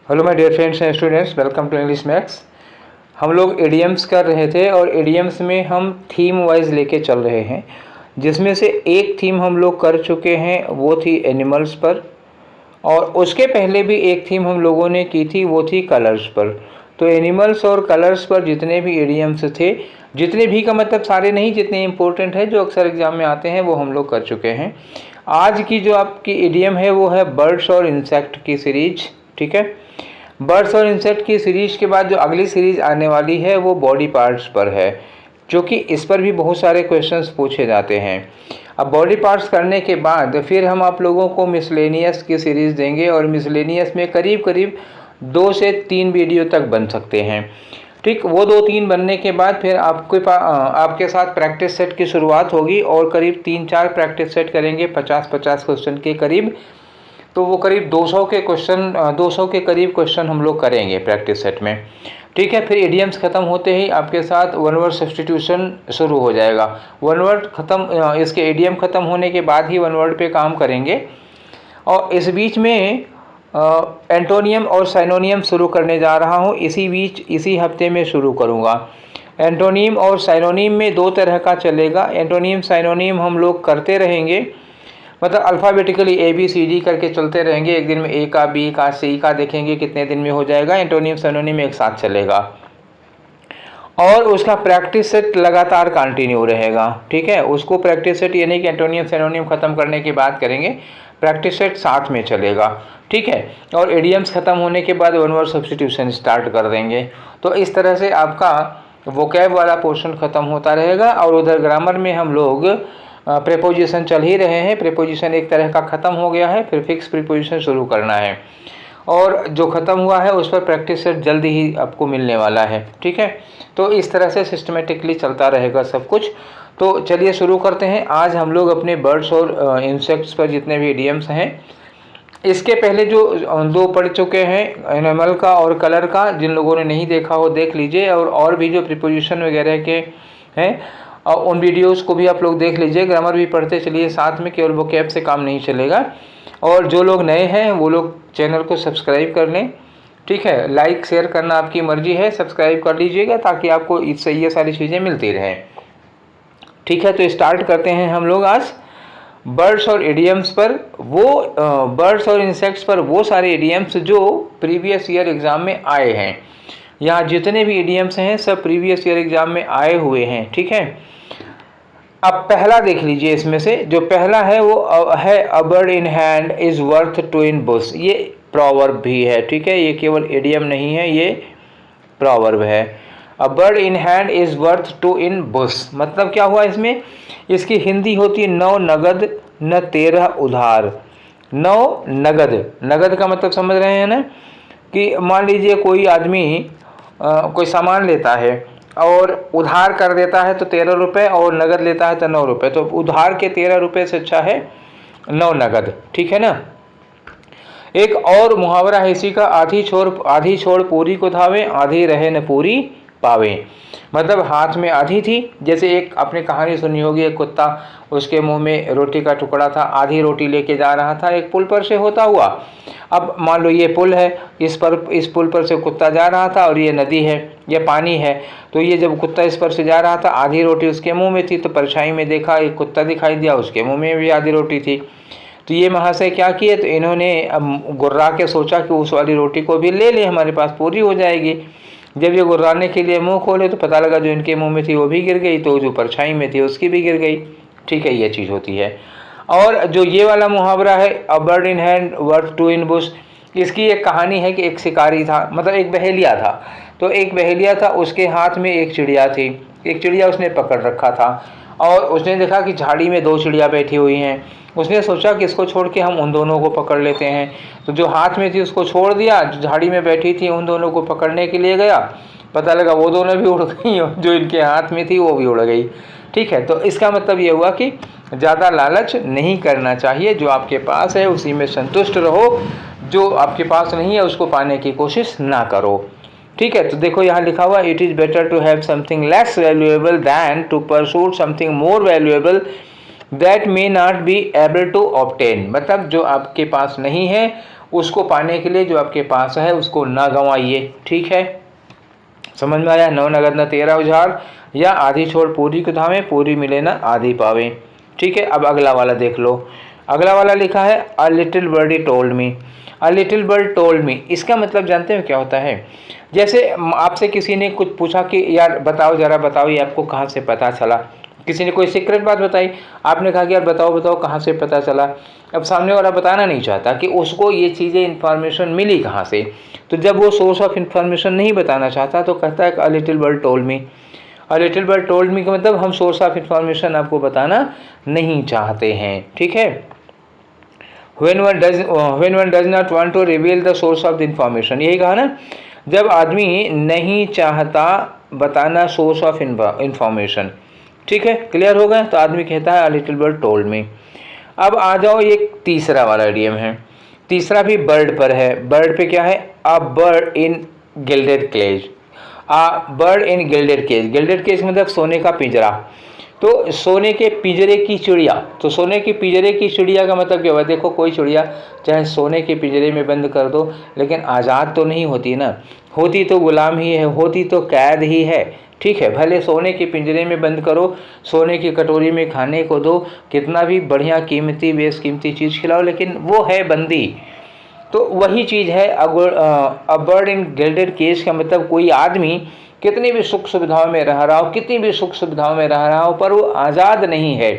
Hello my dear friends and students, welcome to English Max. हम लोग idioms कर रहे थे और एडियम्स में हम थीम वाइज लेके चल रहे हैं, जिसमें से एक थीम हम लोग कर चुके हैं, वो थी एनिमल्स पर। और उसके पहले भी एक थीम हम लोगों ने की थी, वो थी कलर्स पर। तो एनिमल्स और कलर्स पर जितने भी एडियम्स थे, जितने भी का मतलब सारे नहीं, जितने इंपॉर्टेंट है जो अक्सर एग्जाम में आते हैं, वो हम लोग कर चुके हैं। आज की जो आपकी एडियम है वो है बर्ड्स और इंसेक्ट की सीरीज। ठीक है, बर्ड्स और इंसेक्ट की सीरीज के बाद जो अगली सीरीज आने वाली है वो बॉडी पार्ट्स पर है, जो कि इस पर भी बहुत सारे क्वेश्चंस पूछे जाते हैं। अब बॉडी पार्ट्स करने के बाद फिर हम आप लोगों को मिसलेनियस की सीरीज़ देंगे, और मिसलेनियस में करीब करीब 2 से 3 वीडियो तक बन सकते हैं। ठीक, वो 2-3 बनने के बाद फिर आपके साथ प्रैक्टिस सेट की शुरुआत होगी, और करीब 3-4 प्रैक्टिस सेट करेंगे 50-50 क्वेश्चन के करीब। तो वो करीब 200 के करीब क्वेश्चन हम लोग करेंगे प्रैक्टिस सेट में। ठीक है, फिर इडियम्स ख़त्म होते ही आपके साथ वन वर्ड सब्स्टिट्यूशन शुरू हो जाएगा। वन वर्ड ख़त्म, इसके इडियम ख़त्म होने के बाद ही वन वर्ड पे काम करेंगे। और इस बीच में एंटोनियम और साइनोनियम शुरू करने जा रहा हूँ, इसी हफ्ते में शुरू करूँगा। एंटोनियम और साइनोनियम में 2 तरह का चलेगा। एंटोनियम साइनोनियम हम लोग करते रहेंगे, मतलब अल्फ़ाबेटिकली ABCD करके चलते रहेंगे। एक दिन में A का, B का, C का देखेंगे कितने दिन में हो जाएगा। एंटोनियम साइनोनियम एक साथ चलेगा, और उसका प्रैक्टिस सेट लगातार कंटिन्यू रहेगा। ठीक है, उसको प्रैक्टिस सेट, यानी कि एंटोनियम साइनोनियम ख़त्म करने के बाद करेंगे, प्रैक्टिस सेट साथ में चलेगा। ठीक है, और एडियम्स ख़त्म होने के बाद वन वर्ड सब्स्टिट्यूशन स्टार्ट कर देंगे। तो इस तरह से आपका वोकैब वाला पोर्शन ख़त्म होता रहेगा। और उधर ग्रामर में हम लोग प्रीपोजिशन चल ही रहे हैं। प्रीपोजिशन एक तरह का ख़त्म हो गया है, फिर फिक्स प्रीपोजिशन शुरू करना है, और जो ख़त्म हुआ है उस पर प्रैक्टिस सेट जल्दी ही आपको मिलने वाला है। ठीक है, तो इस तरह से सिस्टमेटिकली चलता रहेगा सब कुछ। तो चलिए शुरू करते हैं। आज हम लोग अपने बर्ड्स और इंसेक्ट्स पर जितने भी इडियम्स हैं, इसके पहले जो 2 पढ़ चुके हैं, एनिमल का और कलर का, जिन लोगों ने नहीं देखा हो देख लीजिए। और भी जो प्रीपोजिशन वगैरह के हैं, और उन वीडियोस को भी आप लोग देख लीजिए। ग्रामर भी पढ़ते चलिए साथ में, केवल वोकैब से काम नहीं चलेगा। और जो लोग नए हैं वो लोग चैनल को सब्सक्राइब कर लें। ठीक है, लाइक शेयर करना आपकी मर्जी है, सब्सक्राइब कर लीजिएगा ताकि आपको इससे ये सारी चीज़ें मिलती रहें। ठीक है, तो स्टार्ट करते हैं हम लोग आज बर्ड्स और इडियम्स पर। वो बर्ड्स और इंसेक्ट्स पर वो सारे इडियम्स जो प्रीवियस ईयर एग्ज़ाम में आए हैं। यहाँ जितने भी इडियम्स हैं सब प्रीवियस ईयर एग्ज़ाम में आए हुए हैं। ठीक है, अब पहला देख लीजिए। इसमें से जो पहला है वो है a bird in hand is worth two in bush. ये प्रॉवर्ब भी है। ठीक है, ये केवल इडियम नहीं है, ये प्रॉवर्ब है। A bird in hand is worth two in bush मतलब क्या हुआ इसमें? इसकी हिंदी होती है 9 नगद न 13 उधार। 9 नगद, नगद का मतलब समझ रहे हैं ना, कि मान लीजिए कोई आदमी कोई सामान लेता है और उधार कर देता है तो 13 रुपये, और नगद लेता है तो 9 रुपये। तो उधार के 13 रुपये से अच्छा है 9 नगद। ठीक है ना। एक और मुहावरा है इसी का, आधी छोड़ पूरी को धावे, आधी रहे न पूरी पावे। मतलब हाथ में आधी थी, जैसे एक आपने कहानी सुनी होगी, एक कुत्ता, उसके मुंह में रोटी का टुकड़ा था, आधी रोटी लेके जा रहा था एक पुल पर से होता हुआ। अब मान लो ये पुल है, इस पुल पर से कुत्ता जा रहा था, और ये नदी है, ये पानी है। तो ये जब कुत्ता इस पर से जा रहा था, आधी रोटी उसके मुंह में थी, तो परछाई में देखा एक कुत्ता दिखाई दिया, उसके मुंह में भी आधी रोटी थी। तो ये महाशय क्या किए, तो इन्होंने गुर्रा के सोचा कि उस वाली रोटी को भी ले ले, हमारे पास पूरी हो जाएगी। जब ये गुर्राने के लिए मुंह खोले तो पता लगा जो इनके मुंह में थी वो भी गिर गई, तो जो परछाई में थी उसकी भी गिर गई। ठीक है, ये चीज़ होती है। और जो ये वाला मुहावरा है a bird in hand worth two in bush, इसकी एक कहानी है कि एक शिकारी था, मतलब एक बहेलिया था। तो एक बहेलिया था, उसके हाथ में एक चिड़िया थी। एक चिड़िया उसने पकड़ रखा था, और उसने देखा कि झाड़ी में 2 चिड़िया बैठी हुई हैं। उसने सोचा कि इसको छोड़ के हम उन दोनों को पकड़ लेते हैं। तो जो हाथ में थी उसको छोड़ दिया, जो झाड़ी में बैठी थी उन दोनों को पकड़ने के लिए गया, पता लगा वो दोनों भी उड़ गई, जो इनके हाथ में थी वो भी उड़ गई। ठीक है, तो इसका मतलब ये हुआ कि ज़्यादा लालच नहीं करना चाहिए, जो आपके पास है उसी में संतुष्ट रहो, जो आपके पास नहीं है उसको पाने की कोशिश ना करो। ठीक है, तो देखो यहाँ लिखा हुआ, it is better to have something less valuable than to pursue something more valuable that may not be able to obtain. मतलब जो आपके पास नहीं है उसको पाने के लिए जो आपके पास है उसको ना गंवाइए। ठीक है, समझ में आया? नौ नगद न तेरा उजाड़, या आधी छोड़ पूरी को धावे, पूरी मिले ना आधी पावे। ठीक है, अब अगला वाला देख लो। अगला वाला लिखा है a little birdie told me. A little bird told me, इसका मतलब जानते हो क्या होता है? जैसे आपसे किसी ने कुछ पूछा कि यार बताओ, ज़रा बताओ, ये आपको कहाँ से पता चला। किसी ने कोई सीक्रेट बात बताई, आपने कहा कि यार बताओ बताओ कहाँ से पता चला। अब सामने वाला बताना नहीं चाहता कि उसको ये चीज़ें इन्फॉर्मेशन मिली कहाँ से। तो जब वो सोर्स ऑफ इन्फॉर्मेशन नहीं बताना चाहता तो कहता है a little bird told me. A little bird told मी का मतलब हम सोर्स ऑफ इन्फॉर्मेशन आपको बताना नहीं चाहते हैं। ठीक है, when one does not want to reveal the source of the information, यही कहा ना, जब आदमी नहीं चाहता बताना सोर्स ऑफ इंफॉर्मेशन। ठीक है, क्लियर हो गया? तो आदमी कहता है अ लिटिल बर्ड टोल्ड मी। अब आ जाओ, ये तीसरा वाला इडियम है। तीसरा भी बर्ड पर है। बर्ड पे क्या है? A bird in gilded cage. A bird in gilded cage. Gilded cage मतलब सोने का पिंजरा। तो सोने के पिंजरे की चिड़िया। तो सोने के पिंजरे की चिड़िया का मतलब क्या हुआ? देखो, कोई चिड़िया चाहे सोने के पिंजरे में बंद कर दो, लेकिन आज़ाद तो नहीं होती ना, होती तो गुलाम ही है, होती तो कैद ही है। ठीक है, भले सोने के पिंजरे में बंद करो, सोने की कटोरी में खाने को दो, कितना भी बढ़िया कीमती बेशकीमती चीज़ खिलाओ, लेकिन वो है बंदी। तो वही चीज़ है a bird in gilded cage का मतलब कोई आदमी कितनी भी सुख सुविधाओं में रह रहा हो, कितनी भी सुख सुविधाओं में रह रहा हो, पर वो आज़ाद नहीं है,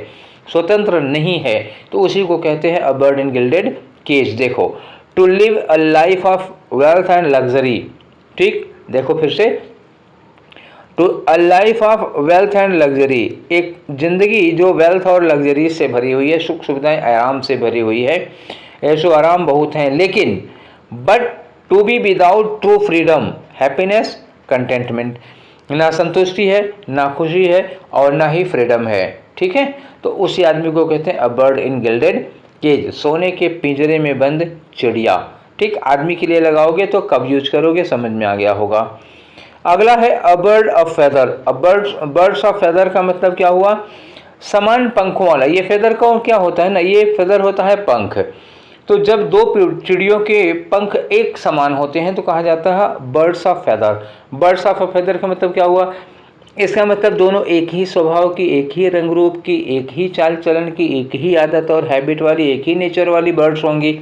स्वतंत्र नहीं है, तो उसी को कहते हैं a bird in gilded cage. देखो, to live a life of wealth and luxury. ठीक, देखो फिर से, to a life of wealth and luxury, एक ज़िंदगी जो वेल्थ और लग्जरी से भरी हुई है, सुख सुविधाएं आराम से भरी हुई है, ऐशो आराम बहुत हैं, लेकिन but to be without true freedom, happiness, contentment, ना संतुष्टि है, ना खुशी है, और ना ही फ्रीडम है। ठीक है, तो उसी आदमी को कहते हैं a bird in gilded cage, सोने के पिंजरे में बंद चिड़िया। ठीक, आदमी के लिए लगाओगे तो कब यूज करोगे समझ में आ गया होगा। अगला है a bird of feather. Birds of feather का मतलब क्या हुआ? समान पंखों वाला। ये फेदर का क्या होता है ना, ये फेदर होता है पंख। तो जब दो चिड़ियों के पंख एक समान होते हैं तो कहा जाता है birds of feather. Birds of feather का मतलब क्या हुआ? इसका मतलब दोनों एक ही स्वभाव की, एक ही रंग रूप की, एक ही चाल चलन की, एक ही आदत और हैबिट वाली, एक ही नेचर वाली बर्ड्स होंगी।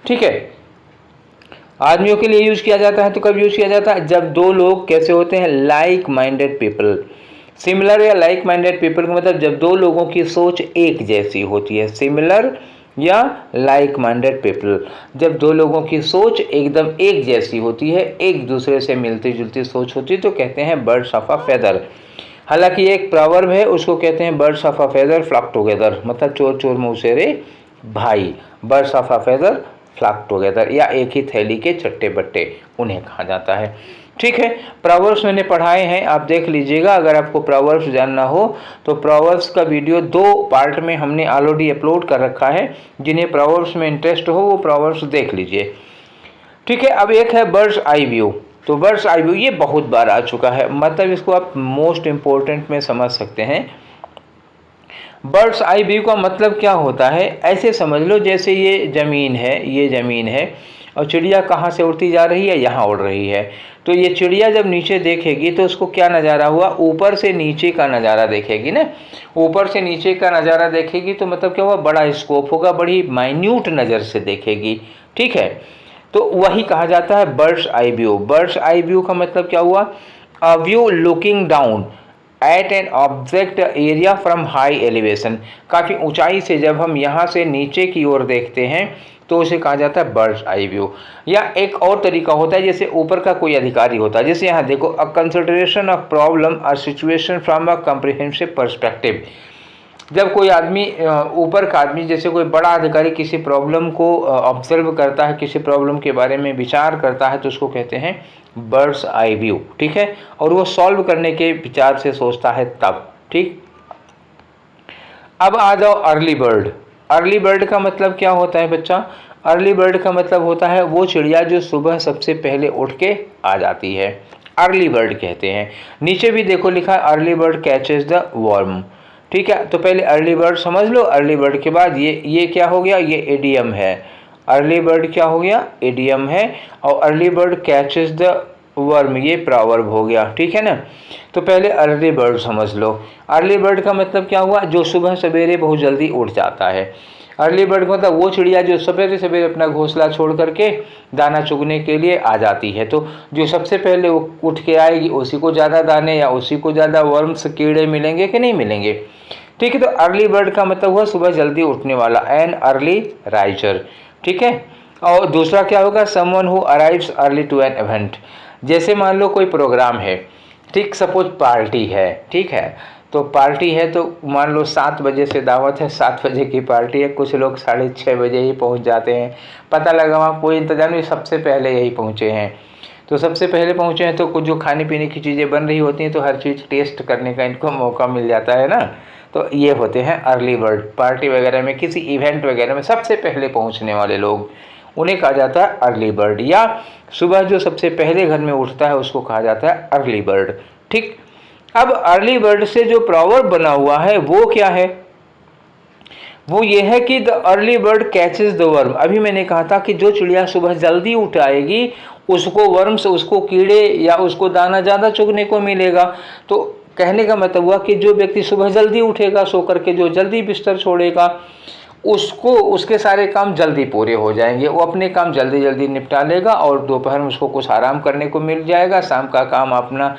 ठीक है, आदमियों के लिए यूज किया जाता है तो कब यूज किया जाता है? जब दो लोग कैसे होते हैं? Like minded people. सिमिलर या लाइक माइंडेड पीपल का मतलब जब दो लोगों की सोच एक जैसी होती है। सिमिलर या लाइक माइंडेड पीपल, जब दो लोगों की सोच एकदम एक जैसी होती है, एक दूसरे से मिलती जुलती सोच होती है, तो कहते हैं बर्ड्स ऑफ अ फेदर। हालांकि ये एक प्रॉवर्ब है, उसको कहते हैं birds of a feather flock together, मतलब चोर चोर मौसेरे भाई। Birds of a feather flock together, या एक ही थैली के चट्टे बट्टे उन्हें कहा जाता है। ठीक है, प्रोवर्ब्स मैंने पढ़ाए हैं, आप देख लीजिएगा। अगर आपको प्रोवर्ब्स जानना हो तो प्रोवर्ब्स का वीडियो 2 पार्ट में हमने ऑलरेडी अपलोड कर रखा है। जिन्हें प्रोवर्ब्स में इंटरेस्ट हो वो प्रोवर्ब्स देख लीजिए। ठीक है, अब एक है बर्ड्स आई व्यू। तो बर्ड्स आई व्यू ये बहुत बार आ चुका है, मतलब इसको आप मोस्ट इम्पोर्टेंट में समझ सकते हैं। बर्ड्स आई व्यू का मतलब क्या होता है? ऐसे समझ लो जैसे ये ज़मीन है, ये ज़मीन है, और चिड़िया कहाँ से उड़ती जा रही है? यहाँ उड़ रही है। तो ये चिड़िया जब नीचे देखेगी तो उसको क्या नज़ारा हुआ? ऊपर से नीचे का नज़ारा देखेगी ना। ऊपर से नीचे का नज़ारा देखेगी तो मतलब क्या हुआ? बड़ा स्कोप होगा, बड़ी माइन्यूट नज़र से देखेगी। ठीक है, तो वही कहा जाता है bird's eye view. Bird's eye view का मतलब क्या हुआ? A view looking down at an object area from high elevation. काफ़ी ऊंचाई से जब हम यहाँ से नीचे की ओर देखते हैं तो उसे कहा जाता है बर्ड्स आई व्यू। या एक और तरीका होता है, जैसे ऊपर का कोई अधिकारी होता है, जैसे यहाँ देखो, अ कंसिडरेशन ऑफ प्रॉब्लम और situation from a comprehensive perspective. जब कोई आदमी ऊपर का आदमी, जैसे कोई बड़ा अधिकारी किसी प्रॉब्लम को ऑब्जर्व करता है, किसी प्रॉब्लम के बारे में विचार करता है, तो उसको कहते हैं बर्ड्स आई व्यू। ठीक है, और वो सॉल्व करने के विचार से सोचता है तब। ठीक, अब आ जाओ अर्ली बर्ड। अर्ली बर्ड का मतलब क्या होता है बच्चा? अर्ली बर्ड का मतलब होता है वो चिड़िया जो सुबह सबसे पहले उठ के आ जाती है, अर्ली बर्ड कहते हैं। नीचे भी देखो लिखा है early bird catches the worm. ठीक है, तो पहले अर्ली बर्ड समझ लो। अर्ली बर्ड के बाद ये क्या हो गया? ये इडियम है, अर्ली बर्ड क्या हो गया, इडियम है, और early bird catches the worm ये प्रॉवर्ब हो गया, ठीक है ना। तो पहले अर्ली बर्ड समझ लो। अर्ली बर्ड का मतलब क्या हुआ, जो सुबह सवेरे बहुत जल्दी उठ जाता है। अर्ली बर्ड का मतलब वो चिड़िया जो सवेरे सवेरे अपना घोंसला छोड़ करके दाना चुगने के लिए आ जाती है। तो जो सबसे पहले वो उठ के आएगी उसी को ज़्यादा दाने या उसी को ज़्यादा वर्म्स कीड़े मिलेंगे कि नहीं मिलेंगे, ठीक है। तो अर्ली बर्ड का मतलब हुआ सुबह जल्दी उठने वाला, एन अर्ली राइजर, ठीक है। और दूसरा क्या होगा, someone who arrives early to an event. जैसे मान लो कोई प्रोग्राम है, ठीक, सपोज पार्टी है, ठीक है, तो पार्टी है तो मान लो 7 बजे से दावत है, 7 बजे की पार्टी है, कुछ लोग 6:30 बजे ही पहुंच जाते हैं, पता लगा वहाँ कोई इंतजाम नहीं, सबसे पहले यही पहुँचे हैं। तो सबसे पहले पहुँचे हैं तो कुछ जो खाने पीने की चीज़ें बन रही होती हैं तो हर चीज़ टेस्ट करने का इनको मौका मिल जाता है ना। तो ये होते हैं अर्ली बर्ड। पार्टी वगैरह में, किसी इवेंट वगैरह में सबसे पहले पहुँचने वाले लोग, उन्हें कहा जाता है अर्ली बर्ड। या सुबह जो सबसे पहले घर में उठता है उसको कहा जाता है अर्ली बर्ड, ठीक। अब अर्ली बर्ड से जो प्रॉवर्ब बना हुआ है वो क्या है, वो ये है कि the early bird catches the worm. अभी मैंने कहा था कि जो चिड़िया सुबह जल्दी उठ आएगी उसको वर्म्स, उसको कीड़े या उसको दाना ज़्यादा चुगने को मिलेगा। तो कहने का मतलब हुआ कि जो व्यक्ति सुबह जल्दी उठेगा, सो करके जो जल्दी बिस्तर छोड़ेगा, उसको उसके सारे काम जल्दी पूरे हो जाएंगे, वो अपने काम जल्दी जल्दी निपटा लेगा और दोपहर में उसको कुछ आराम करने को मिल जाएगा, शाम का काम अपना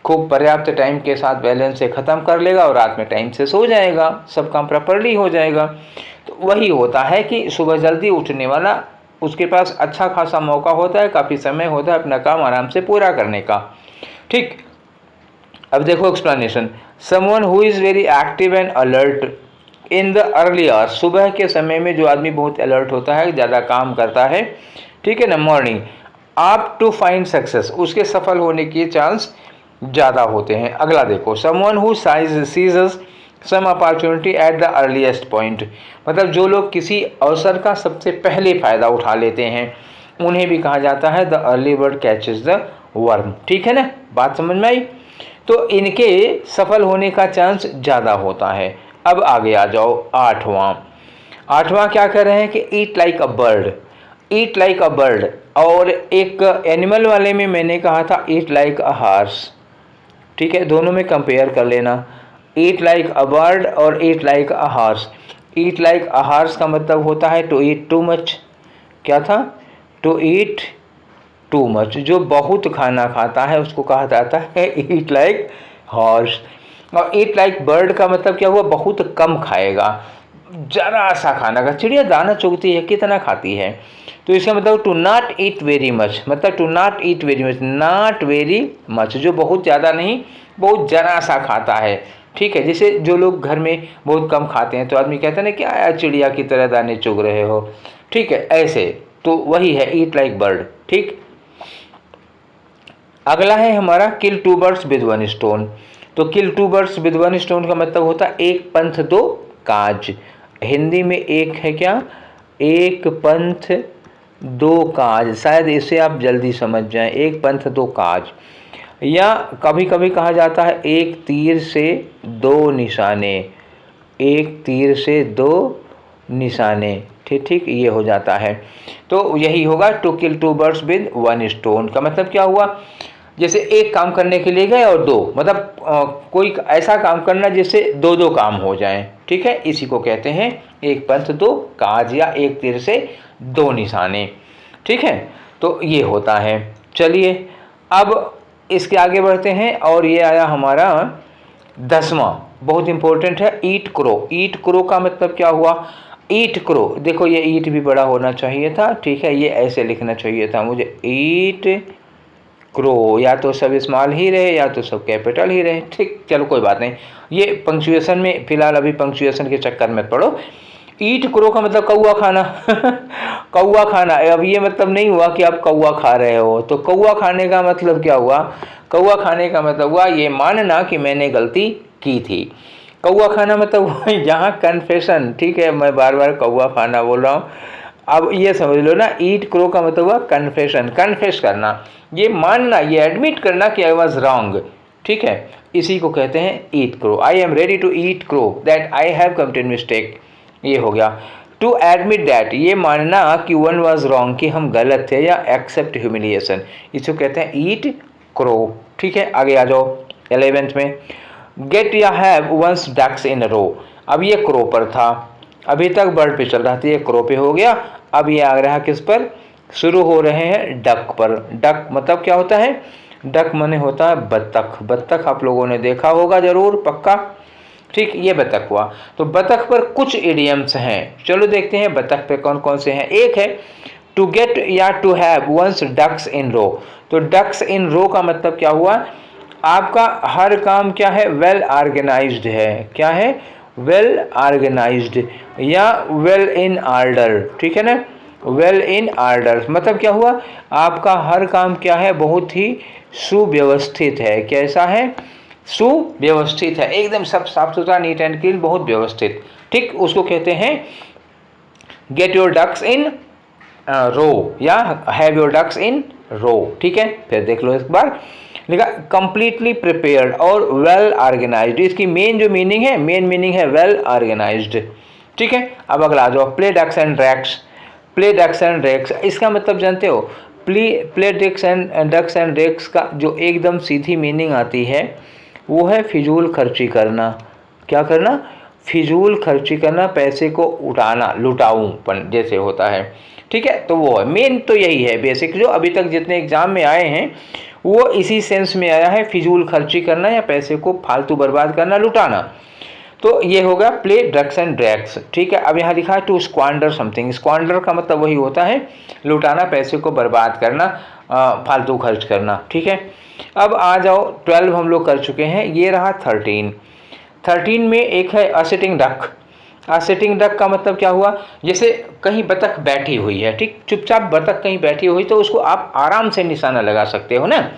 खूब पर्याप्त टाइम के साथ बैलेंस से ख़त्म कर लेगा और रात में टाइम से सो जाएगा, सब काम प्रॉपर्ली हो जाएगा। तो वही होता है कि सुबह जल्दी उठने वाला, उसके पास अच्छा खासा मौका होता है, काफ़ी समय होता है अपना काम आराम से पूरा करने का, ठीक। अब देखो explanation, someone who is very active and alert in the early hours. सुबह के समय में जो आदमी बहुत अलर्ट होता है, ज़्यादा काम करता है, ठीक है ना, मॉर्निंग, आप टू फाइंड सक्सेस, उसके सफल होने के चांस ज़्यादा होते हैं। अगला देखो, someone who seizes some opportunity at the earliest point, मतलब जो लोग किसी अवसर का सबसे पहले फ़ायदा उठा लेते हैं उन्हें भी कहा जाता है the early bird catches the worm, ठीक है ना, बात समझ में आई। तो इनके सफल होने का चांस ज़्यादा होता है। अब आगे आ जाओ, आठवां क्या कर रहे हैं कि ईट like a bird, eat like a bird. और एक एनिमल वाले में मैंने कहा था ईट लाइक अ हार्स, ठीक है, दोनों में कंपेयर कर लेना, ईट लाइक अ बर्ड और eat like a horse. Eat like a horse का मतलब होता है टू ईट टू मच, क्या था, टू ईट टू मच, जो बहुत खाना खाता है उसको कहा जाता है ईट लाइक हॉर्स। और ईट लाइक बर्ड का मतलब क्या हुआ, बहुत कम खाएगा, जरा सा खाना का। चिड़िया दाना चुगती है, कितना खाती है, तो इसका मतलब to not eat very much, मतलब to not eat very much, not very much, जो बहुत ज़्यादा नहीं, बहुत जरा सा खाता है, ठीक है। जैसे जो लोग घर में बहुत कम खाते हैं तो आदमी कहता है ना क्या यार चिड़िया की तरह दाने चुग रहे हो, ठीक है, ऐसे। तो वही है ईट लाइक बर्ड, ठीक। अगला है हमारा किल 2 बर्ड्स विद 1 स्टोन। तो किल 2 बर्ड्स विद 1 स्टोन का मतलब होता है एक पंथ दो काज। हिंदी में एक है क्या, एक पंथ दो काज, शायद इसे आप जल्दी समझ जाएं, एक पंथ दो काज। या कभी कभी कहा जाता है एक तीर से दो निशाने, एक तीर से दो निशाने, ठीक ठीक, ये हो जाता है। तो यही होगा to kill 2 birds with 1 stone का मतलब क्या हुआ, जैसे एक काम करने के लिए गए और दो, मतलब कोई ऐसा काम करना जिससे दो दो काम हो जाएं, ठीक है, इसी को कहते हैं एक पंथ दो काज या एक तीर से दो निशाने, ठीक है। तो ये होता है। चलिए अब इसके आगे बढ़ते हैं और ये आया हमारा 10वां, बहुत इंपॉर्टेंट है, ईट क्रो। ईट क्रो का मतलब क्या हुआ, ईट क्रो, देखो ये ईट भी बड़ा होना चाहिए था, ठीक है, ये ऐसे लिखना चाहिए था मुझे, ईट क्रो, या तो सब स्मॉल ही रहे या तो सब कैपिटल ही रहे, ठीक, चलो कोई बात नहीं, ये पंक्चुएशन में फिलहाल अभी पंक्चुएशन के चक्कर में पड़ो। ईट क्रो का मतलब कौवा खाना कौवा खाना। अब ये मतलब नहीं हुआ कि आप कौवा खा रहे हो, तो कौवा खाने का मतलब क्या हुआ, कौवा खाने का मतलब हुआ ये मानना कि मैंने गलती की थी। कौवा खाना मतलब यहाँ कन्फेशन, ठीक है, मैं बार बार कौवा खाना बोल रहा हूँ, अब ये समझ लो ना, ईट क्रो का मतलब हुआ कन्फेशन, कन्फेस करना, ये मानना, ये एडमिट करना कि आई वॉज रॉन्ग, ठीक है, इसी को कहते हैं eat crow. I am ready to eat crow that I have committed mistake, ये हो गया। टू एडमिट दैट, ये मानना कि वन वाज रॉन्ग, कि हम गलत थे, या एक्सेप्ट ह्यूमिलिएशन, इसको कहते हैं ईट क्रो। ठीक है, आगे आ जाओ 11th में, गेट या हैव वंस डक्स इन रो। अब ये क्रो पर था, अभी तक बर्ड पे चल रहा था, ये क्रो पे हो गया, अब ये आ रहा किस पर, शुरू हो रहे हैं डक पर। डक मतलब क्या होता है, डक माने होता है बत्तख। बत्तख आप लोगों ने देखा होगा जरूर, पक्का। ठीक, ये बतख हुआ। तो बतख पर कुछ इडियम्स हैं, चलो देखते हैं बतख पे कौन कौन से हैं। एक है टू गेट या to have once ducks in रो। तो डक्स इन रो का मतलब क्या हुआ, आपका हर काम क्या है, वेल ऑर्गेनाइज्ड है। क्या है, वेल ऑर्गेनाइज्ड या वेल इन ऑर्डर। ठीक है ना, वेल इन ऑर्डर मतलब क्या हुआ, आपका हर काम क्या है, बहुत ही सुव्यवस्थित है। कैसा है, सुव्यवस्थित है, एकदम सब साफ सुथरा, नीट एंड क्लीन, बहुत व्यवस्थित। ठीक, उसको कहते हैं get your ducks in row या have your ducks in row. ठीक है, फिर देख लो एक बार, लिखा कंप्लीटली प्रिपेयर्ड और वेल ऑर्गेनाइज्ड। इसकी मेन जो मीनिंग है, मेन मीनिंग है वेल ऑर्गेनाइज्ड। ठीक है, अब अगला आ जाओ, play ducks and drakes. Play ducks and drakes, इसका मतलब जानते हो, प्ले डक्स एंड ड्रैक्स का जो एकदम सीधी मीनिंग आती है वो है फिजूल खर्ची करना। क्या करना, फिजूल खर्ची करना, पैसे को उठाना, लुटाऊपन जैसे होता है। ठीक है, तो वो है मेन, तो यही है बेसिक, जो अभी तक जितने एग्जाम में आए हैं वो इसी सेंस में आया है, फिजूल खर्ची करना या पैसे को फालतू बर्बाद करना, लुटाना। तो ये होगा प्ले डक्स एंड ड्रैग्स। ठीक है, अब यहाँ लिखा है टू स्क्वांडर समथिंग। स्क्वांडर का मतलब वही होता है लुटाना, पैसे को बर्बाद करना, फालतू खर्च करना। ठीक है, अब आ जाओ 12 हम लोग कर चुके हैं, ये रहा 13 में एक है असिटिंग डक। असिटिंग डक का मतलब क्या हुआ, जैसे कहीं बतख बैठी हुई है, ठीक, चुपचाप बतख कहीं बैठी हुई, तो उसको आप आराम से निशाना लगा सकते हो ना।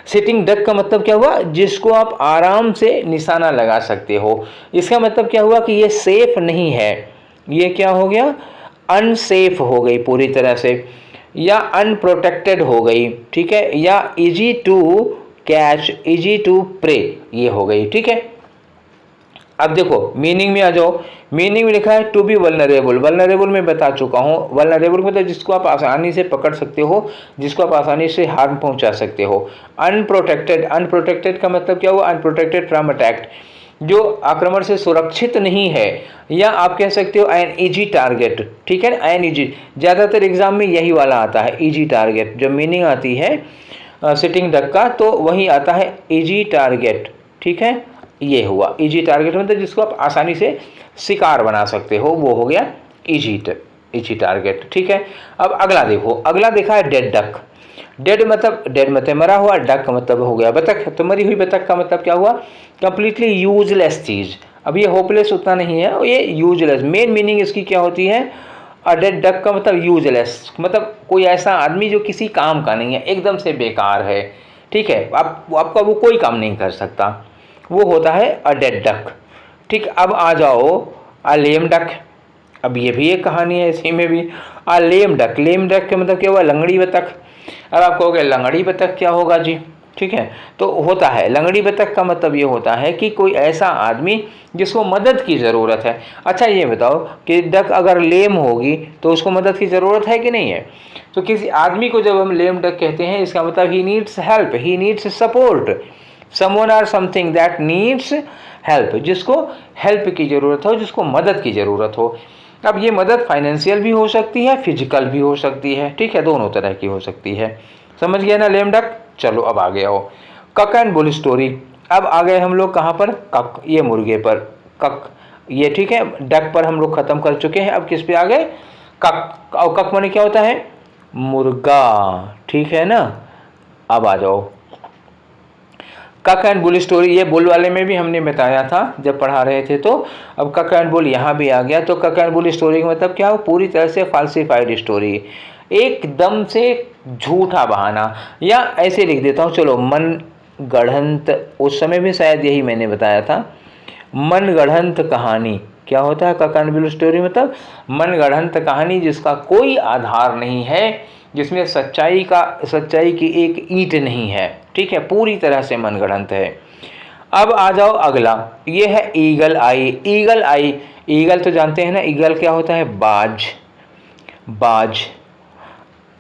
सिटिंग डक का मतलब क्या हुआ, जिसको आप आराम से निशाना लगा सकते हो। इसका मतलब क्या हुआ कि ये सेफ नहीं है, ये क्या हो गया, अनसेफ हो गई पूरी तरह से, या अनप्रोटेक्टेड हो गई। ठीक है, या easy to catch, easy to prey, ये हो गई। ठीक है, अब देखो मीनिंग में आ जाओ। मीनिंग में लिखा है टू बी वल्नरेबल। वल्नरेबल मैं बता चुका हूँ, वल्नरेबल मतलब जिसको आप आसानी से पकड़ सकते हो, जिसको आप आसानी से हार्म पहुंचा सकते हो। अनप्रोटेक्टेड, अनप्रोटेक्टेड का मतलब क्या हुआ, अनप्रोटेक्टेड फ्रॉम अटैक, जो आक्रमण से सुरक्षित नहीं है, या आप कह सकते हो एन इजी टारगेट। ठीक है, एन इजी, ज़्यादातर एग्जाम में यही वाला आता है, इजी टारगेट। जो मीनिंग आती है सिटिंग डक का, तो वही आता है इजी टारगेट। ठीक है, ये हुआ इजी टारगेट, मतलब जिसको आप आसानी से शिकार बना सकते हो, वो हो गया इजी टारगेट। ठीक है, अब अगला देखो, अगला देखा है डेड डक। डेड मतलब मरा हुआ, डक मतलब हो गया बतख। तो मरी हुई बतख का मतलब क्या हुआ, कंप्लीटली यूजलेस चीज़। अब ये होपलेस उतना नहीं है, ये यूजलेस, मेन मीनिंग इसकी क्या होती है, डेड डक का मतलब यूजलेस, मतलब कोई ऐसा आदमी जो किसी काम का नहीं है, एकदम से बेकार है। ठीक है, आपका वो कोई काम नहीं कर सकता, वो होता है अ डेड डक। ठीक, अब आ जाओ अ लेम डक। अब ये भी एक कहानी है, इसी में भी अ लेम डक। लेम डक का मतलब क्या हुआ, लंगड़ी बतख। अब आप कहोगे लंगड़ी बतख क्या होगा जी, ठीक है, तो होता है लंगड़ी बतख का मतलब ये होता है कि कोई ऐसा आदमी जिसको मदद की ज़रूरत है। अच्छा ये बताओ कि डक अगर लेम होगी तो उसको मदद की ज़रूरत है कि नहीं है। तो किसी आदमी को जब हम लेम डक कहते हैं, इसका मतलब he needs help, he needs support, someone or something that needs help, जिसको हेल्प की ज़रूरत हो, जिसको मदद की ज़रूरत हो। अब ये मदद फाइनेंशियल भी हो सकती है, फिजिकल भी हो सकती है। ठीक है, दोनों तरह की हो सकती है। समझ गया ना लेम डक। चलो अब आ गया हो कक एंड बुल स्टोरी। अब आ गए हम लोग कहाँ पर, कक, ये मुर्गे पर, कक ये। ठीक है, डक पर हम लोग ख़त्म कर चुके हैं, अब किस पे आ गए, कक। और कक माने क्या होता है, मुर्गा। ठीक है ना, अब आ जाओ कक एंड बुल स्टोरी। ये बुल वाले में भी हमने बताया था जब पढ़ा रहे थे, तो अब कक एंड बुल यहाँ भी आ गया। तो कक एंड बुल स्टोरी का मतलब क्या हो, पूरी तरह से फाल्सिफाइड स्टोरी, एकदम से झूठा बहाना, या ऐसे लिख देता हूँ चलो, मन गढ़ंत। उस समय भी शायद यही मैंने बताया था, मन गढ़ंत कहानी। क्या होता है कक एंड बुल स्टोरी, मतलब मन गढ़ंत कहानी जिसका कोई आधार नहीं है, जिसमें सच्चाई की एक ईंट नहीं है। ठीक है, पूरी तरह से मनगढ़ंत है। अब आ जाओ अगला, ये है ईगल आई। ईगल आई, ईगल तो जानते हैं ना, ईगल क्या होता है? बाज। बाज।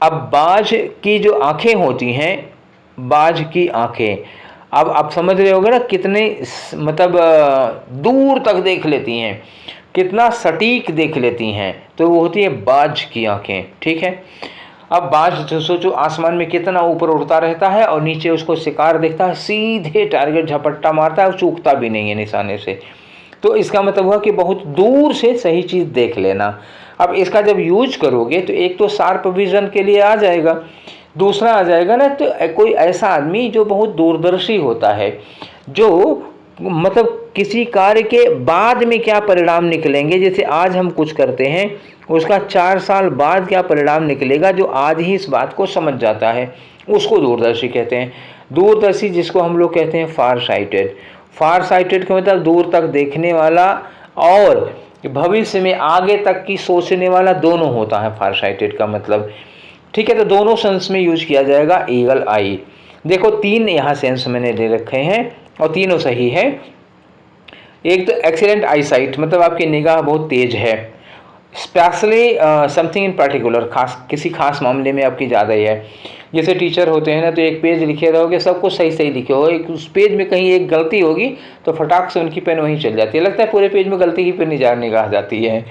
अब बाज की जो आंखें होती हैं, बाज की आंखें, अब आप समझ रहे होगे ना कितने मतलब दूर तक देख लेती हैं, कितना सटीक देख लेती हैं, तो वो होती है बाज की आंखें। ठीक है। अब बाज जो सोचो आसमान में कितना ऊपर उड़ता रहता है और नीचे उसको शिकार देखता है, सीधे टारगेट झपट्टा मारता है, चूकता भी नहीं है निशाने से। तो इसका मतलब हुआ कि बहुत दूर से सही चीज़ देख लेना। अब इसका जब यूज करोगे तो एक तो शार्प विजन के लिए आ जाएगा, दूसरा आ जाएगा ना तो कोई ऐसा आदमी जो बहुत दूरदर्शी होता है, जो मतलब किसी कार्य के बाद में क्या परिणाम निकलेंगे, जैसे आज हम कुछ करते हैं उसका 4 साल बाद क्या परिणाम निकलेगा, जो आज ही इस बात को समझ जाता है, उसको दूरदर्शी कहते हैं। दूरदर्शी जिसको हम लोग कहते हैं फार साइटेड। फार साइटेड का मतलब दूर तक देखने वाला और भविष्य में आगे तक की सोचने वाला, दोनों होता है फार साइटेड का मतलब। ठीक है, तो दोनों सेंस में यूज किया जाएगा ईगल आई। देखो 3 यहाँ सेंस मैंने ले रखे हैं और तीनों सही है। एक तो एक्सीलेंट आई साइट, मतलब आपकी निगाह बहुत तेज है, स्पेशली समथिंग इन पर्टिकुलर, खास किसी खास मामले में आपकी ज़्यादा ही है। जैसे टीचर होते हैं ना, तो एक पेज लिखे रहोगे, सब कुछ सही सही लिखे हो, एक उस पेज में कहीं एक गलती होगी तो फटाक से उनकी पेन वहीं चल जाती है, लगता है पूरे पेज में गलती ही पे निगाह जाती है।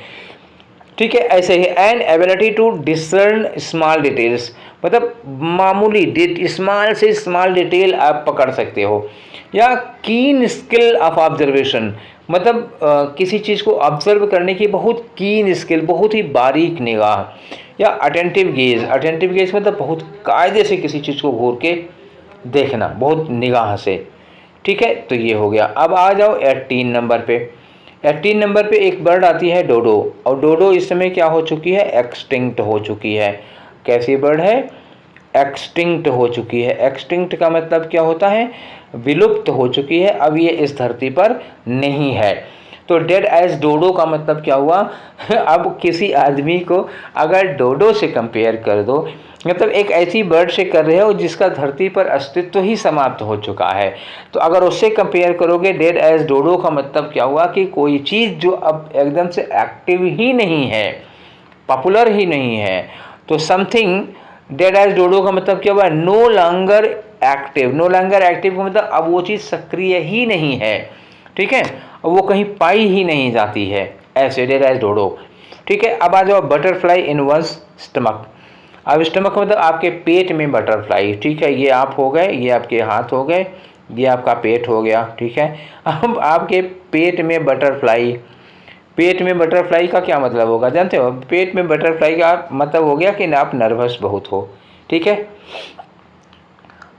ठीक है, ऐसे ही an ability to discern small details, मतलब मामूली स्मॉल से स्मॉल डिटेल आप पकड़ सकते हो, या कीन स्किल ऑफ ऑब्जर्वेशन, मतलब किसी चीज़ को ऑब्जर्व करने की बहुत कीन स्किल, बहुत ही बारीक निगाह, या अटेंटिव गेज। अटेंटिव गेज मतलब बहुत कायदे से किसी चीज़ को घूर के देखना, बहुत निगाह से। ठीक है, तो ये हो गया। अब आ जाओ 18 नंबर पे। 18 नंबर पे एक बर्ड आती है डोडो, और डोडो इस समय क्या हो चुकी है? एक्सटिंक्ट हो चुकी है। कैसी बर्ड है? एक्सटिंक्ट हो चुकी है। एक्सटिंक्ट का मतलब क्या होता है? विलुप्त हो चुकी है, अब ये इस धरती पर नहीं है। तो डेड एज डोडो का मतलब क्या हुआ? अब किसी आदमी को अगर डोडो से कंपेयर कर दो, मतलब एक ऐसी बर्ड से कर रहे हो जिसका धरती पर अस्तित्व ही समाप्त हो चुका है, तो अगर उससे कंपेयर करोगे डेड एज डोडो का मतलब क्या हुआ कि कोई चीज़ जो अब एकदम से एक्टिव ही नहीं है, पॉपुलर ही नहीं है, तो समथिंग डेड एज डोडो का मतलब क्या हुआ? No longer active. No longer active का मतलब अब वो चीज़ सक्रिय ही नहीं है। ठीक है, वो कहीं पाई ही नहीं जाती है, ऐसे डेड एज डोडो। ठीक है, अब आ जाओ बटरफ्लाई इन वंस स्टमक। अब स्टमक मतलब आपके पेट में बटरफ्लाई। ठीक है, ये आप हो गए, ये आपके हाथ हो गए, ये आपका पेट हो गया। ठीक है, अब आपके पेट में बटरफ्लाई। पेट में बटरफ्लाई का क्या मतलब होगा जानते हो? पेट में बटरफ्लाई का मतलब हो गया कि आप नर्वस बहुत हो। ठीक है,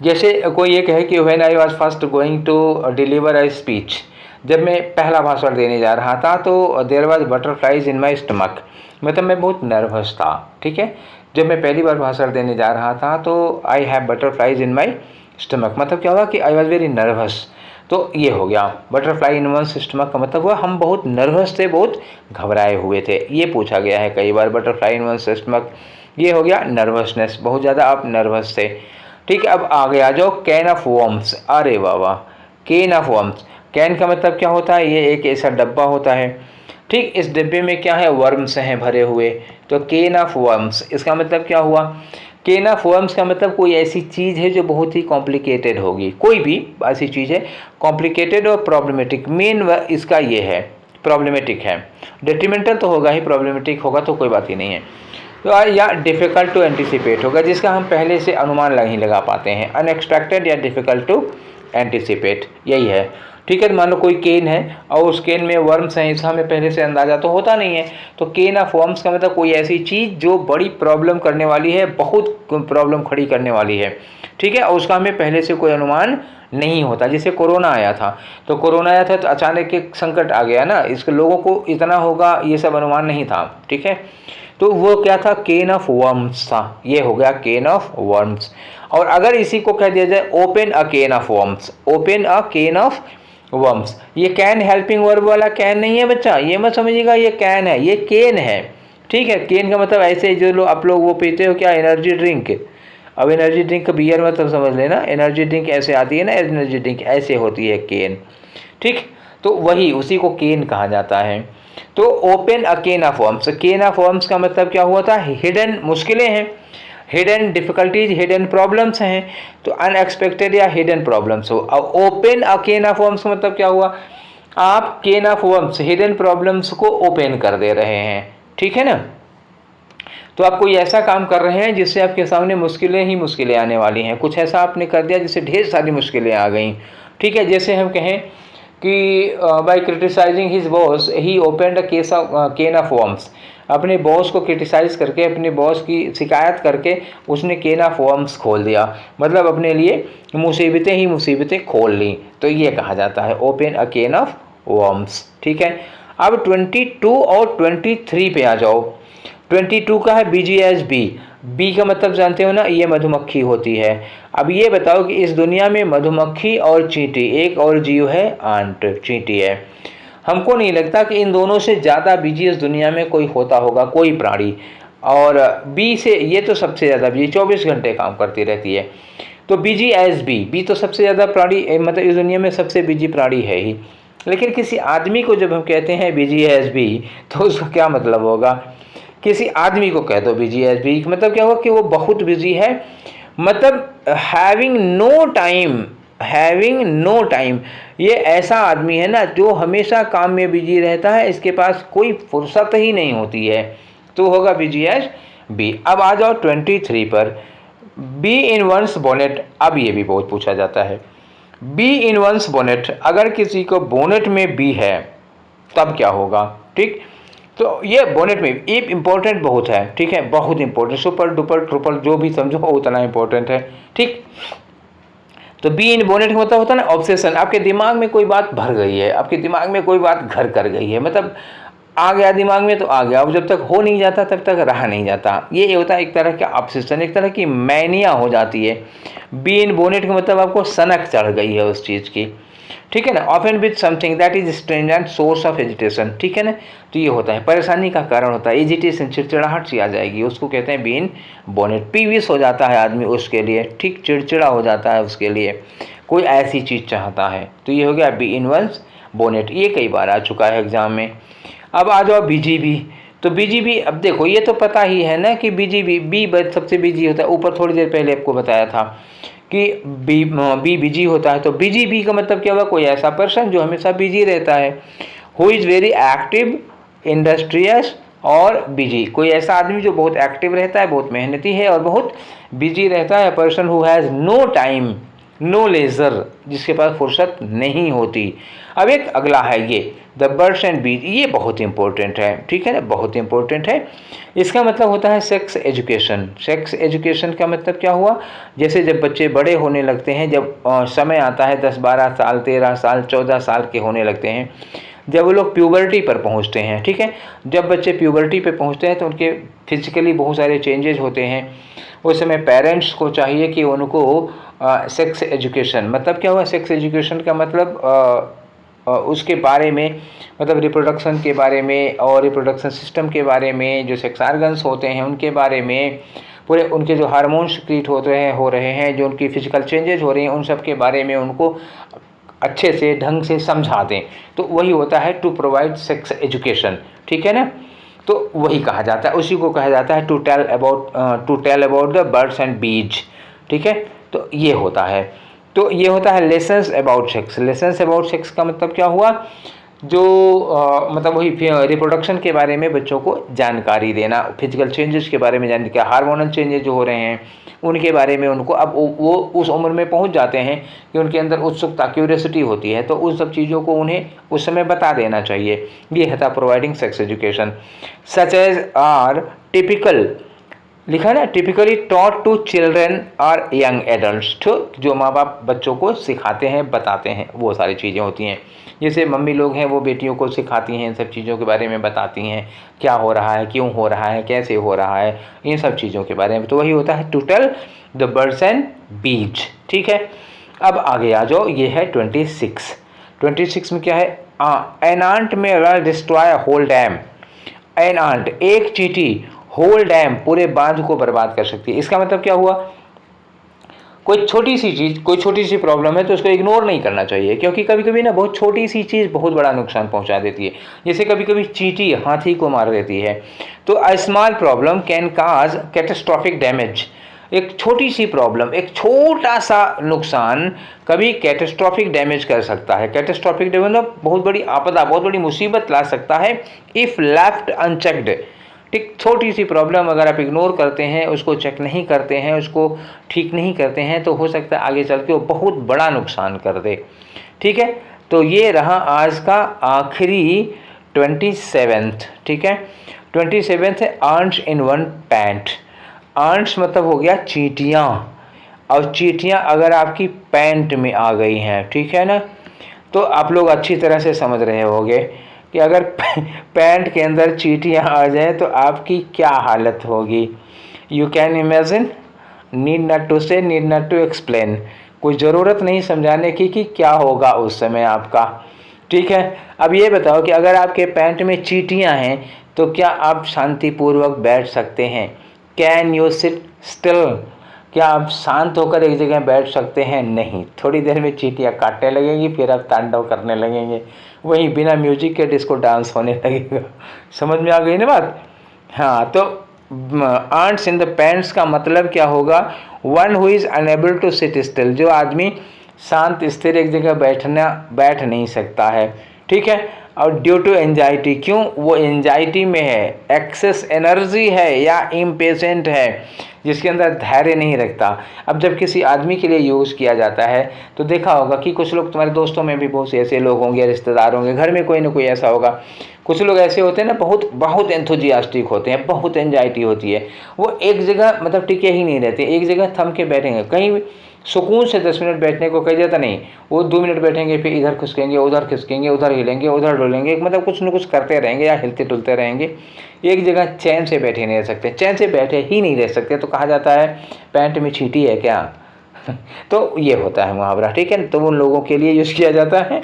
जैसे कोई ये कहे कि when I was first going to deliver a speech, जब मैं पहला भाषण देने जा रहा था तो there was butterflies in my stomach, मतलब मैं बहुत नर्वस था। ठीक है, जब मैं पहली बार भाषण देने जा रहा था तो I have butterflies in my stomach, मतलब क्या हुआ कि आई वाज वेरी नर्वस। तो ये हो गया बटरफ्लाई इन वंस स्टमक का मतलब हुआ हम बहुत नर्वस थे, बहुत घबराए हुए थे। ये पूछा गया है कई बार, बटरफ्लाई इन वंस स्टमक, ये हो गया नर्वसनेस, बहुत ज़्यादा आप नर्वस थे। ठीक है, अब आगे आ जाओ कैन ऑफ वर्म्स। अरे वाह, कैन ऑफ वर्म्स। कैन का मतलब क्या होता है? ये एक ऐसा डब्बा होता है। ठीक, इस डिब्बे में क्या है? वर्म्स हैं भरे हुए, तो कैन ऑफ वर्म्स, इसका मतलब क्या हुआ? कैन ऑफ वर्म्स का मतलब कोई ऐसी चीज़ है जो बहुत ही कॉम्प्लिकेटेड होगी, कोई भी ऐसी चीज़ है कॉम्प्लिकेटेड और प्रॉब्लमेटिक, मेन इसका ये है, प्रॉब्लमेटिक है। डेट्रीमेंटल तो होगा ही, प्रॉब्लमेटिक होगा तो कोई बात ही नहीं है। तो या डिफ़िकल्ट टू एंटिसिपेट होगा, जिसका हम पहले से अनुमान नहीं लगा पाते हैं, अनएक्सपेक्टेड या डिफ़िकल्ट टू एंटिसिपेट, यही है। ठीक है, तो मान लो कोई केन है और उस केन में वर्म्स हैं, इसका हमें पहले से अंदाज़ा तो होता नहीं है, तो केन ऑफ वर्म्स का मतलब कोई ऐसी चीज़ जो बड़ी प्रॉब्लम करने वाली है, बहुत प्रॉब्लम खड़ी करने वाली है। ठीक है, और उसका हमें पहले से कोई अनुमान नहीं होता। जैसे कोरोना आया था, तो कोरोना आया था तो अचानक एक संकट आ गया ना, इसके लोगों को इतना होगा ये सब अनुमान नहीं था। ठीक है, तो वो क्या था? केन ऑफ वर्म्स था, ये हो गया केन ऑफ वर्म्स। और अगर इसी को कह दिया जाए open a can of worms, open a can of worms, ये कैन हेल्पिंग वर्ब वाला कैन नहीं है बच्चा, ये मत समझिएगा ये कैन है, ये केन है। ठीक है, केन का मतलब ऐसे जो आप लोग वो पीते हो क्या, एनर्जी ड्रिंक, अब एनर्जी ड्रिंक का बियर मतलब समझ लेना, एनर्जी ड्रिंक ऐसे आती है ना, एनर्जी ड्रिंक ऐसे होती है केन, ठीक। तो वही उसी को केन कहा जाता है। तो open a can of worms, can of worms का मतलब क्या हुआ था, हिडन मुश्किलें हैं, हिडन डिफिकल्टीज, हिडन प्रॉब्लम्स हैं, तो अनएक्सपेक्टेड या हिडन प्रॉब्लम्स हो। अब open a can of worms का मतलब क्या हुआ, आप can of worms hidden problems को ओपन कर दे रहे हैं, ठीक है ना। तो आप कोई ऐसा काम कर रहे हैं जिससे आपके सामने मुश्किलें ही मुश्किलें आने वाली हैं, कुछ ऐसा आपने कर दिया जिससे ढेर सारी मुश्किलें आ गई, ठीक है। जैसे हम कहें कि by criticising his boss he opened a can of worms, अपने बॉस को क्रिटिसाइज करके, अपने बॉस की शिकायत करके उसने केन ऑफ वर्म्स खोल दिया, मतलब अपने लिए मुसीबतें ही मुसीबतें खोल ली, तो ये कहा जाता है open a can of worms, ठीक है। अब 22 और 23 पे आ जाओ। 22 का है BGS बी, बी का मतलब जानते हो ना, ये मधुमक्खी होती है। अब ये बताओ कि इस दुनिया में मधुमक्खी और चींटी, एक और जीव है आंट, चींटी है, हमको नहीं लगता कि इन दोनों से ज़्यादा बिजी इस दुनिया में कोई होता होगा, कोई प्राणी। और बी से ये तो सबसे ज़्यादा बिजी, 24 घंटे काम करती रहती है। तो BGS बी तो सबसे ज़्यादा प्राणी, मतलब इस दुनिया में सबसे बिजी प्राणी है ही। लेकिन किसी आदमी को जब हम कहते हैं BGS बी, तो उसका क्या मतलब होगा, किसी आदमी को कह दो BGS बी, मतलब क्या होगा कि वो बहुत बिजी है, मतलब having no time, having no time, ये ऐसा आदमी है ना जो हमेशा काम में बिजी रहता है, इसके पास कोई फुर्सत ही नहीं होती है, तो होगा BGS बी। अब आ जाओ 23 पर, बी इन वंस बोनेट। अब ये भी बहुत पूछा जाता है, बी इन वंस बोनेट, अगर किसी को बोनेट में बी है तब क्या होगा, ठीक। तो ये बोनेट में ये इंपॉर्टेंट बहुत है, ठीक है, बहुत इंपॉर्टेंट, सुपर डुपर ट्रुपर जो भी समझो उतना इंपॉर्टेंट है, ठीक। तो बी इन बोनेट का मतलब होता है ना ऑब्सेशन, आपके दिमाग में कोई बात भर गई है, आपके दिमाग में कोई बात घर कर गई है, मतलब आ गया दिमाग में तो आ गया, अब जब तक हो नहीं जाता तब तक रहा नहीं जाता, ये होता है एक तरह का ऑब्सेशन, एक तरह की मैनिया हो जाती है। बी इन बोनेट का मतलब आपको सनक चढ़ गई है उस चीज़ की, ठीक है ना। Often with something that is strange and source of agitation, ठीक है ना। तो ये होता है परेशानी का कारण होता है, एजिटेशन, चिड़चिड़ाहट सी आ जाएगी, उसको कहते हैं बीन बोनेट। पीवियस हो जाता है आदमी उसके लिए, ठीक, चिड़चिड़ा हो जाता है उसके लिए, कोई ऐसी चीज़ चाहता है, तो ये हो गया बी इनवर्स बोनेट, ये कई बार आ चुका है एग्जाम में। अब आ जाओ BGB, तो BGB, अब देखो ये तो पता ही है ना कि BGB बी सबसे बिजी होता है, ऊपर थोड़ी देर पहले आपको बताया था कि बी बिजी होता है, तो BGB का मतलब क्या हुआ, कोई ऐसा पर्सन जो हमेशा बिजी रहता है, who is very active, industrious और बिजी, कोई ऐसा आदमी जो बहुत एक्टिव रहता है, बहुत मेहनती है और बहुत बिजी रहता है, person who has no time, no leisure, जिसके पास फुर्सत नहीं होती। अब एक अगला है ये द बर्ड्स एंड बीज, ये बहुत इंपॉर्टेंट है, ठीक है ना, बहुत इंपॉर्टेंट है। इसका मतलब होता है सेक्स एजुकेशन। सेक्स एजुकेशन का मतलब क्या हुआ, जैसे जब बच्चे बड़े होने लगते हैं, जब समय आता है 10-12 साल, 13 साल, 14 साल के होने लगते हैं, जब वो लोग प्यूबर्टी पर पहुंचते हैं, ठीक है, जब बच्चे प्यूबर्टी पर पहुंचते हैं तो उनके फिजिकली बहुत सारे चेंजेस होते हैं, उस समय पेरेंट्स को चाहिए कि उनको सेक्स एजुकेशन, मतलब क्या हुआ, सेक्स एजुकेशन का मतलब उसके बारे में, मतलब रिप्रोडक्शन के बारे में और रिप्रोडक्शन सिस्टम के बारे में, जो सेक्स ऑर्गन्स होते हैं उनके बारे में, पूरे उनके जो हार्मोन्स क्रिएट हो रहे हैं, जो उनकी फिजिकल चेंजेस हो रही हैं, उन सब के बारे में उनको अच्छे से ढंग से समझा दें, तो वही होता है टू प्रोवाइड सेक्स एजुकेशन, ठीक है ना। तो वही कहा जाता है, उसी को कहा जाता है to tell about the birds and bees, ठीक है। तो ये होता है, तो ये होता है lessons about sex. Lessons about sex का मतलब क्या हुआ, जो मतलब वही रिप्रोडक्शन के बारे में बच्चों को जानकारी देना, फिजिकल चेंजेस के बारे में जानकारी, क्या हार्मोनल चेंजेस जो हो रहे हैं उनके बारे में उनको, अब वो उस उम्र में पहुंच जाते हैं कि उनके अंदर उत्सुकता, क्यूरियोसिटी होती है, तो उन सब चीज़ों को उन्हें उस समय बता देना चाहिए। ये है था providing sex education. Such as are typical, लिखा है ना, टिपिकली टॉट टू चिल्ड्रेन और यंग एडल्ट्स, जो माँ बाप बच्चों को सिखाते हैं, बताते हैं, वो सारी चीज़ें होती हैं। जैसे मम्मी लोग हैं वो बेटियों को सिखाती हैं, इन सब चीज़ों के बारे में बताती हैं, क्या हो रहा है, क्यों हो रहा है, कैसे हो रहा है, इन सब चीज़ों के बारे में। तो वही होता है to tell the birds and bees, ठीक है। अब आगे आ जाओ, ये है 26 में क्या है, an ant may will destroy whole dam. An ant, एक चींटी, होल डैम, पूरे बांध को बर्बाद कर सकती है। इसका मतलब क्या हुआ, कोई छोटी सी चीज़, कोई छोटी सी प्रॉब्लम है तो उसको इग्नोर नहीं करना चाहिए, क्योंकि कभी कभी ना बहुत छोटी सी चीज़ बहुत बड़ा नुकसान पहुंचा देती है। जैसे कभी कभी चींटी हाथी को मार देती है। तो a small problem can cause catastrophic damage. एक छोटी सी प्रॉब्लम, एक छोटा सा नुकसान कभी कैटास्ट्रॉफिक डैमेज कर सकता है। कैटास्ट्रॉफिक डैमेज मतलब बहुत बड़ी आपदा, बहुत बड़ी मुसीबत ला सकता है इफ़ लेफ्ट अनचेक्ड। ठीक, छोटी सी प्रॉब्लम अगर आप इग्नोर करते हैं, उसको चेक नहीं करते हैं, उसको ठीक नहीं करते हैं, तो हो सकता है आगे चल के वो बहुत बड़ा नुकसान कर दे। ठीक है, तो ये रहा आज का आखिरी 27th। ठीक है, 27th है ants in one pant. Ants मतलब हो गया चींटियाँ। और चींटियाँ अगर आपकी पैंट में आ गई हैं, ठीक है ना, तो आप लोग अच्छी तरह से समझ रहे होंगे कि अगर पैंट के अंदर चींटियाँ आ जाएं तो आपकी क्या हालत होगी। You can imagine, need not to say, need not to explain. कोई ज़रूरत नहीं समझाने की कि क्या होगा उस समय आपका। ठीक है, अब ये बताओ कि अगर आपके पैंट में चींटियाँ हैं तो क्या आप शांतिपूर्वक बैठ सकते हैं? Can you sit still? क्या आप शांत होकर एक जगह बैठ सकते हैं? नहीं, थोड़ी देर में चींटियाँ काटने लगेंगी, फिर आप तांडव करने लगेंगे, वहीं बिना म्यूजिक के डिस्को डांस होने लगेगा। समझ में आ गई ना बात? हाँ, तो आंट्स इन द पैंट्स का मतलब क्या होगा? One who is unable to sit still, जो आदमी शांत स्थिर एक जगह बैठ नहीं सकता है। ठीक है, और ड्यू टू एंजाइटी, क्यों? वो एंजाइटी में है, एक्सेस एनर्जी है या इम्पेशेंट है, जिसके अंदर धैर्य नहीं रखता। अब जब किसी आदमी के लिए यूज़ किया जाता है तो देखा होगा कि कुछ लोग, तुम्हारे दोस्तों में भी बहुत से ऐसे लोग होंगे, रिश्तेदार होंगे, घर में कोई ना कोई ऐसा होगा। कुछ लोग ऐसे होते हैं ना, बहुत बहुत एंथुजियास्टिक होते हैं, बहुत एंजाइटी होती है, वो एक जगह मतलब टिके ही नहीं रहते, एक जगह थम के बैठेंगे। कहीं सुकून से 10 मिनट बैठने को कह जाता नहीं, वो 2 मिनट बैठेंगे, फिर इधर खिसकेंगे, उधर हिलेंगे, उधर डोलेंगे, मतलब कुछ न कुछ करते रहेंगे या हिलते डुलते रहेंगे। एक जगह चैन से बैठे नहीं रह सकते, चैन से बैठे ही नहीं रह सकते, तो कहा जाता है पैंट में चींटी है क्या? तो ये होता है मुहावरा। ठीक है, तो उन लोगों के लिए यूज़ किया जाता है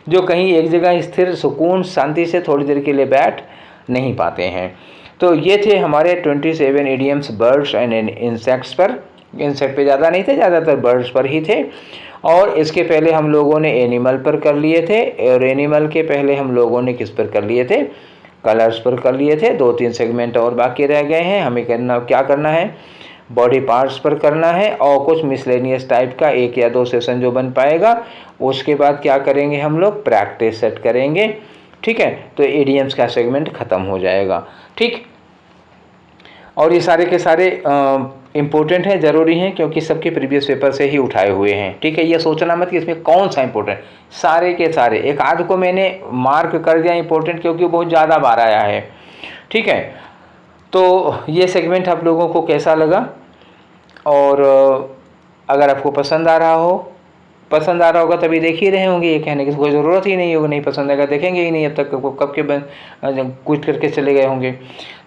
जो कहीं एक जगह स्थिर सुकून शांति से थोड़ी देर के लिए बैठ नहीं पाते हैं। तो ये थे हमारे 27 इडियम्स बर्ड्स एंड इंसेक्ट्स पर। इंसेक्ट पे ज़्यादा नहीं थे, ज़्यादातर बर्ड्स पर ही थे। और इसके पहले हम लोगों ने एनिमल पर कर लिए थे, और एनिमल के पहले हम लोगों ने किस पर कर लिए थे? कलर्स पर कर लिए थे। 2-3 सेगमेंट और बाकी रह गए हैं। हमें क्या करना है? बॉडी पार्ट्स पर करना है, और कुछ मिसलेनियस टाइप का 1 या 2 सेशन जो बन पाएगा, उसके बाद क्या करेंगे हम लोग? प्रैक्टिस सेट करेंगे। ठीक है, तो इडियम्स का सेगमेंट ख़त्म हो जाएगा। ठीक, और ये सारे के सारे इम्पोर्टेंट हैं, ज़रूरी हैं, क्योंकि सबके प्रीवियस पेपर से ही उठाए हुए हैं। ठीक है, ये सोचना मत कि इसमें कौन सा इम्पोर्टेंट, सारे के सारे। एक आध को मैंने मार्क कर दिया इम्पोर्टेंट, क्योंकि बहुत ज़्यादा बार आया है। ठीक है, तो ये सेगमेंट आप लोगों को कैसा लगा? और अगर आपको पसंद आ रहा होगा तभी देख ही रहे होंगे, ये कहने की कोई ज़रूरत ही नहीं होगी। नहीं पसंद आएगा देखेंगे ही नहीं, अब तक कब के क्विट करके चले गए होंगे।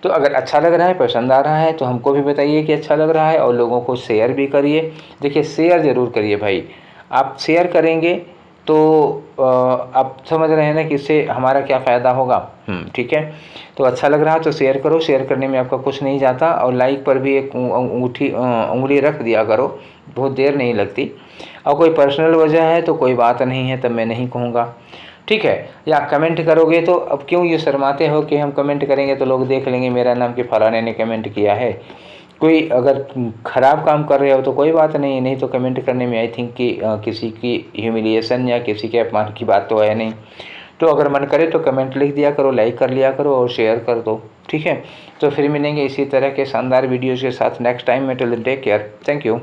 तो अगर अच्छा लग रहा है, पसंद आ रहा है, तो हमको भी बताइए कि अच्छा लग रहा है, और लोगों को शेयर भी करिए। देखिए, शेयर ज़रूर करिए भाई, आप शेयर करेंगे तो आप समझ रहे हैं ना कि इससे हमारा क्या फ़ायदा होगा। ठीक है, तो अच्छा लग रहा है तो शेयर करो, शेयर करने में आपका कुछ नहीं जाता। और लाइक पर भी एक उंगली रख दिया करो, बहुत देर नहीं लगती। और कोई पर्सनल वजह है तो कोई बात नहीं है, तब मैं नहीं कहूँगा। ठीक है, या कमेंट करोगे तो अब क्यों ये शर्माते हो कि हम कमेंट करेंगे तो लोग देख लेंगे मेरा नाम कि फलाने ने कमेंट किया है। कोई अगर ख़राब काम कर रहे हो तो कोई बात नहीं तो कमेंट करने में आई थिंक कि किसी की ह्यूमिलिएशन या किसी के अपमान की बात तो है नहीं। तो अगर मन करे तो कमेंट लिख दिया करो, लाइक कर लिया करो और शेयर कर दो। ठीक है, तो फिर मिलेंगे इसी तरह के शानदार वीडियोज़ के साथ नेक्स्ट टाइम में। Till then take care, thank you.